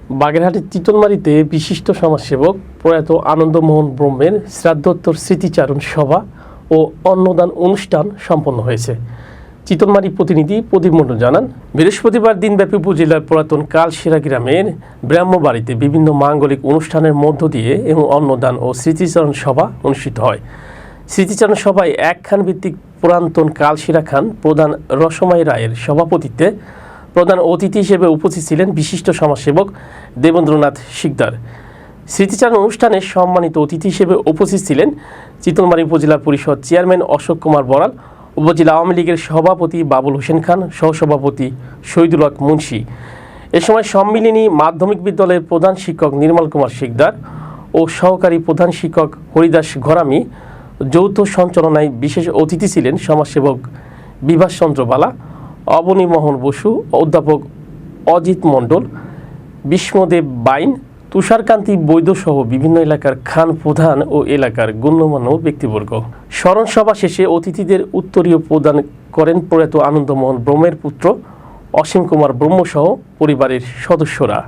বাগেরহাটের তিতলমারীতে বিশিষ্ট সমাজসেবক প্রয়াত আনন্দমোহন ব্রহ্মের শ্রাদ্ধোত্তর স্মৃতিচারণ সভা ও অন্নদান অনুষ্ঠান সম্পন্ন হয়েছে। চিতলমারী প্রতিনিধি প্রদীপ মণ্ডল জানান, বৃহস্পতিবার দিনব্যাপী উপজেলার পুরাতন কালশিরা গ্রামের ব্রাহ্মবাড়িতে বিভিন্ন মাঙ্গলিক অনুষ্ঠানের মধ্য দিয়ে এবং অন্নদান ও স্মৃতিচারণ সভা অনুষ্ঠিত হয়। স্মৃতিচারণ সভায় এক খান ভিত্তিক পুরাতন কালশিরা খান প্রধান রসমাই রায়ের সভাপতিত্বে প্রধান অতিথি হিসেবে উপস্থিত ছিলেন বিশিষ্ট সমাজসেবক দেবেন্দ্রনাথ শিকদার। স্মৃতিচারণ অনুষ্ঠানে সম্মানিত অতিথি হিসেবে উপস্থিত ছিলেন চিতলমারী উপজেলা পরিষদ চেয়ারম্যান অশোক কুমার বড়াল, উপজেলা আওয়ামী লীগের সভাপতি বাবুল হোসেন খান, সহসভাপতি শহীদুল হক মুন্সি। এ সময় সম্মিলনী মাধ্যমিক বিদ্যালয়ের প্রধান শিক্ষক নির্মল কুমার শিকদার ও সহকারী প্রধান শিক্ষক হরিদাস ঘরামি যৌথ সঞ্চালনায় বিশেষ অতিথি ছিলেন সমাজসেবক বিভাস চন্দ্র বালা, অবনী মোহন বসু, অধ্যাপক অজিত মণ্ডল, বিষ্ণুদেব বাইন, তুষারকান্তি বৈদ্য সহ বিভিন্ন এলাকার খান প্রধান ও এলাকার গণ্যমান্য ব্যক্তিবর্গ। স্মরণ সভা শেষে অতিথিদের উত্তরীয় প্রদান করেন প্রয়াত আনন্দমোহন ব্রহ্মের পুত্র অসীম কুমার ব্রহ্ম সহ পরিবারের সদস্যরা।